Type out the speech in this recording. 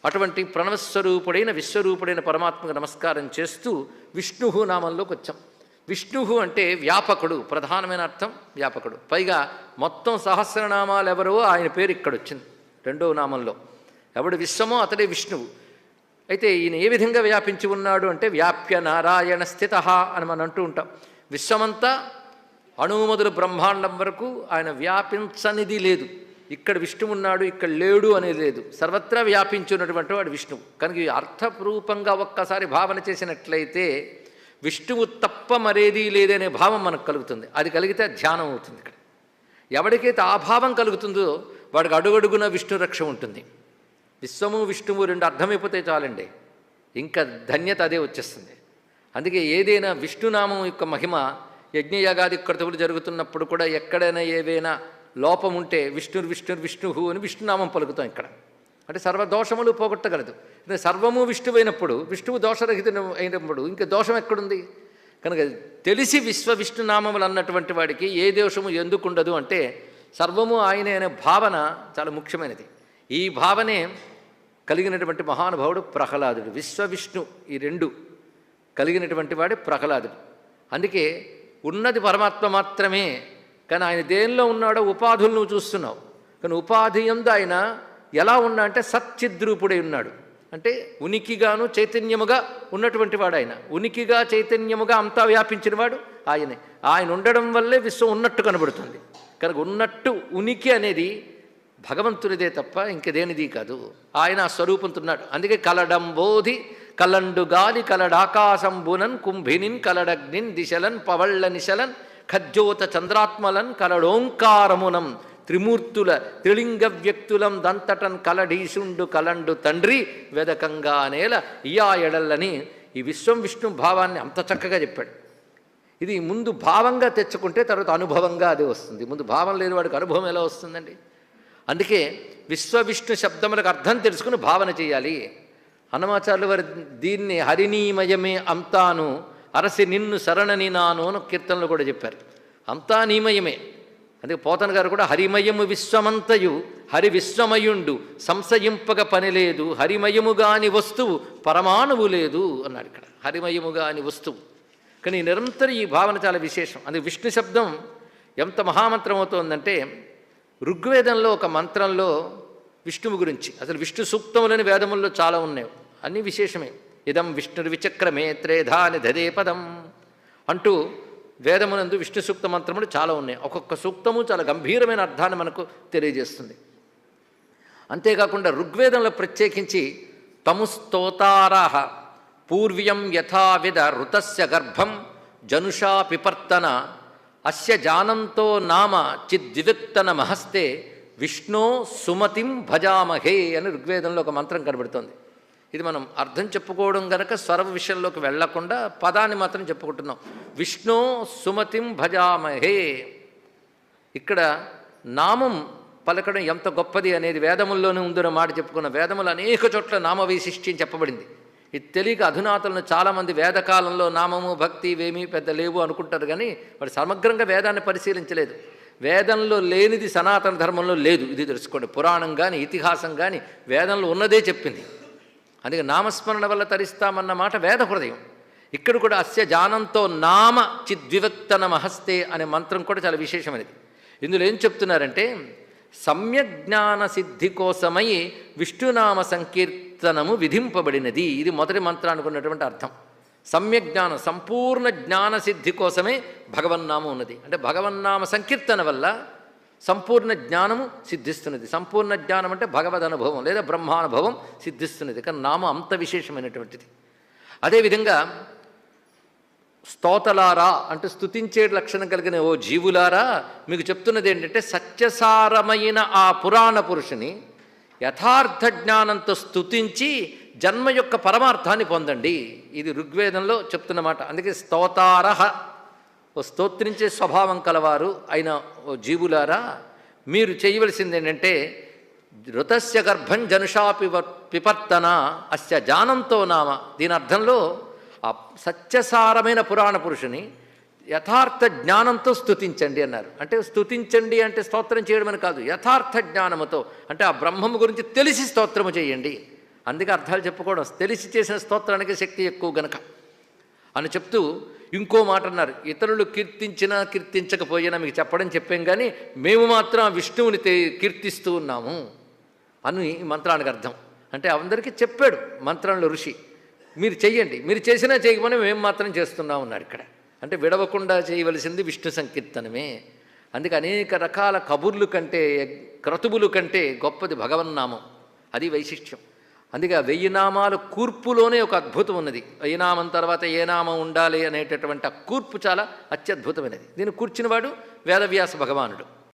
అటువంటి ప్రణవస్వరూపుడైన విశ్వరూపుడైన పరమాత్మకు నమస్కారం చేస్తూ విష్ణు నామంలోకి వచ్చాం. విష్ణు అంటే వ్యాపకుడు, ప్రధానమైన అర్థం వ్యాపకుడు. పైగా మొత్తం సహస్రనామాలు ఎవరో ఆయన పేరు ఇక్కడ వచ్చింది రెండవ నామంలో. ఎవడు విశ్వమో అతడే విష్ణువు. అయితే ఈయన ఏ విధంగా వ్యాపించి ఉన్నాడు అంటే వ్యాప్య నారాయణ స్థిత అని మనం అంటూ ఉంటాం. విశ్వమంతా అణువు మొదలు బ్రహ్మాండం వరకు ఆయన వ్యాపించనిది లేదు. ఇక్కడ విష్ణువు ఉన్నాడు, ఇక్కడ లేడు అనేది లేదు. సర్వత్రా వ్యాపించున్నటువంటి వాడు విష్ణువు. కనుక ఈ అర్థరూపంగా ఒక్కసారి భావన చేసినట్లయితే విష్ణువు తప్ప మరేదీ లేదనే భావం మనకు కలుగుతుంది. అది కలిగితే ధ్యానం అవుతుంది. ఇక్కడ ఎవరికైతే ఆ భావం కలుగుతుందో వాడికి అడుగడుగున విష్ణు రక్ష ఉంటుంది. విశ్వము విష్ణువు రెండు అర్థమైపోతే చాలండి, ఇంకా ధన్యత అదే వచ్చేస్తుంది. అందుకే ఏదైనా విష్ణునామం యొక్క మహిమ యజ్ఞయాగాది క్రతువులు జరుగుతున్నప్పుడు కూడా ఎక్కడైనా ఏవైనా లోపం ఉంటే విష్ణువు అని విష్ణునామం పలుకుతాం. ఇక్కడ అంటే సర్వదోషములు పోగొట్టగలదు. సర్వము విష్ణువైనప్పుడు విష్ణువు దోషరహిత అయినప్పుడు ఇంకా దోషం ఎక్కడుంది? కనుక తెలిసి విష్ణునామములు అన్నటువంటి వాడికి ఏ దోషము ఎందుకుండదు అంటే సర్వము ఆయనే అనే భావన చాలా ముఖ్యమైనది. ఈ భావనే కలిగినటువంటి మహానుభావుడు ప్రహ్లాదుడు. విష్ణు ఈ రెండు కలిగినటువంటి వాడు ప్రహ్లాదుడు. అందుకే ఉన్నది పరమాత్మ మాత్రమే, కానీ ఆయన దేనిలో ఉన్నాడో ఉపాధులు నువ్వు చూస్తున్నావు. కానీ ఉపాధి యందు ఆయన ఎలా ఉన్నా అంటే సచ్చిద్రూపుడై ఉన్నాడు. అంటే ఉనికిగాను చైతన్యముగా ఉన్నటువంటి వాడు ఆయన. ఉనికిగా చైతన్యముగా అంతా వ్యాపించినవాడు ఆయనే. ఆయన ఉండడం వల్లే విశ్వం ఉన్నట్టు కనబడుతుంది. కనుక ఉన్నట్టు ఉనికి అనేది భగవంతునిదే తప్ప ఇంకదేనిది కాదు. ఆయన ఆ స్వరూపంతున్నాడు. అందుకే కలడంబోధి కలండు గాలి కలడాకాశంబునన్ కుంభినిన్ కలడగ్నిన్ దిశలన్ పవళ్ళ నిశలన్ ఖజ్జోత చంద్రాత్మలన్ కలడోంకారమునం త్రిమూర్తుల త్రిలింగ వ్యక్తులం దంతటన్ కలడీశుండు కలండు తండ్రి వెదకంగా నేల ఇయా ఎడల్లని ఈ విష్ణు భావాన్ని అంత చక్కగా చెప్పాడు. ఇది ముందు భావంగా తెచ్చుకుంటే తర్వాత అనుభవంగా అదే వస్తుంది. ముందు భావం లేని వాడికి అనుభవం ఎలా వస్తుందండి? అందుకే విష్ణు శబ్దములకు అర్థం తెలుసుకుని భావన చేయాలి. హనుమాచార్యులు వారు దీన్ని హరినీమయమే అంతాను అరసి నిన్ను శరణని నాను అని కీర్తనలు కూడా చెప్పారు. అంతా నీమయమే. అందుకే పోతన గారు కూడా హరిమయము విశ్వమంతయు హరి విశ్వమయుండు సంశయింపక పని లేదు హరిమయముగాని వస్తువు పరమాణువు లేదు అన్నాడు. ఇక్కడ హరిమయముగాని వస్తువు. కానీ నిరంతరం ఈ భావన చాలా విశేషం. అందుకే విష్ణు శబ్దం ఎంత మహామంత్రం అవుతోందంటే ఋగ్వేదంలో ఒక మంత్రంలో విష్ణువు గురించి అసలు విష్ణు సూక్తములని వేదముల్లో చాలా ఉన్నాయి. అన్నీ విశేషమే. ఇదం విష్ణుర్విచక్రమే త్రేధాని దదే పదం అంటూ వేదమునందు విష్ణు సూక్త మంత్రములు చాలా ఉన్నాయి. ఒక్కొక్క సూక్తము చాలా గంభీరమైన అర్థాన్ని మనకు తెలియజేస్తుంది. అంతేకాకుండా ఋగ్వేదంలో ప్రత్యేకించి తముస్తోతారాహ పూర్వ్యం యథావిధ ఋతస్య గర్భం జనుషా పిపర్తన అస్య జానంతో నామ చిద్వివిక్తన మహస్తే విష్ణో సుమతిం భజామహే అని ఋగ్వేదంలో ఒక మంత్రం కనబడుతోంది. ఇది మనం అర్థం చెప్పుకోవడం గనక స్వర విషయంలోకి వెళ్లకుండా పదాన్ని మాత్రం చెప్పుకుంటున్నాం. విష్ణో సుమతిం భజామహే. ఇక్కడ నామం పలకడం ఎంత గొప్పది అనేది వేదముల్లోనే ఉందన్న మాట చెప్పుకున్న. వేదములు అనేక చోట్ల నామ వైశిష్ట్యం చెప్పబడింది. ఇది తెలియక అధునాతలను చాలామంది వేదకాలంలో నామము భక్తి ఇవేమీ పెద్ద లేవు అనుకుంటారు. కానీ వాడు సమగ్రంగా వేదాన్ని పరిశీలించలేదు. వేదంలో లేనిది సనాతన ధర్మంలో లేదు. ఇది తెలుసుకోండి. పురాణం కానీ ఇతిహాసం కానీ వేదంలో ఉన్నదే చెప్పింది. అందుకే నామస్మరణ వల్ల తరిస్తామన్న మాట వేద హృదయం. ఇక్కడ కూడా అస్య జానంతో నామ చిద్వివక్తన మహస్తే అనే మంత్రం కూడా చాలా విశేషమైనది. ఇందులో ఏం చెప్తున్నారంటే సమ్యక్ జ్ఞాన సిద్ధి కోసమై విష్ణునామ సంకీర్తనము విధింపబడినది. ఇది మొదటి మంత్రానికి ఉన్నటువంటి అర్థం. సమ్యక్ జ్ఞానం సంపూర్ణ జ్ఞాన సిద్ధి కోసమే భగవన్నామం ఉన్నది. అంటే భగవన్నామ సంకీర్తన వల్ల సంపూర్ణ జ్ఞానము సిద్ధిస్తున్నది. సంపూర్ణ జ్ఞానం అంటే భగవద్ అనుభవం లేదా బ్రహ్మానుభవం సిద్ధిస్తున్నది. కానీ నామం అంత విశేషమైనటువంటిది. అదేవిధంగా స్తోతలారా అంటే స్తుతించే లక్షణం కలిగిన ఓ జీవులారా మీకు చెప్తున్నది ఏంటంటే సత్యసారమైన ఆ పురాణ పురుషుని యథార్థ జ్ఞానంతో స్తుతించి జన్మ యొక్క పరమార్థాన్ని పొందండి. ఇది ఋగ్వేదంలో చెప్తున్నమాట. అందుకే స్తోతారహ ఓ స్తోత్రించే స్వభావం కలవారు అయిన ఓ జీవులారా మీరు చేయవలసింది ఏంటంటే ఋతస్య గర్భం జనుషా పిపర్తన అస్య జానంతో నామ. దీని అర్థంలో ఆ సత్యసారమైన పురాణ పురుషుని యథార్థ జ్ఞానంతో స్తుతించండి అన్నారు. అంటే స్తుతించండి అంటే స్తోత్రం చేయడం అని కాదు, యథార్థ జ్ఞానముతో అంటే ఆ బ్రహ్మము గురించి తెలిసి స్తోత్రము చేయండి. అందుకే అర్థాలు చెప్పుకోవడం, తెలిసి చేసిన స్తోత్రానికి శక్తి ఎక్కువ గనక అని చెప్తూ ఇంకో మాట అన్నారు. ఇతరులు కీర్తించినా కీర్తించకపోయినా మీకు చెప్పాం కానీ మేము మాత్రం ఆ విష్ణువుని కీర్తిస్తూ ఉన్నాము అని ఈ మంత్రానికి అర్థం. అంటే అందరికీ చెప్పాడు మంత్రంలో ఋషి, మీరు చెయ్యండి, మీరు చేసినా చేయకపోయినా మేము మాత్రం చేస్తున్నాం ఉన్నారు ఇక్కడ. అంటే విడవకుండా చేయవలసింది విష్ణు సంకీర్తనమే. అందుకే అనేక రకాల కబుర్లు కంటే, క్రతువులు కంటే గొప్పది భగవన్నామం. అది వైశిష్ట్యం. అందుకే ఆ 1000 నామాల కూర్పులోనే ఒక అద్భుతం ఉన్నది. 1000 నామం తర్వాత ఏ నామం ఉండాలి అనేటటువంటి ఆ కూర్పు చాలా అత్యద్భుతమైనది. దీన్ని కూర్చున్నవాడు వేదవ్యాస భగవానుడు.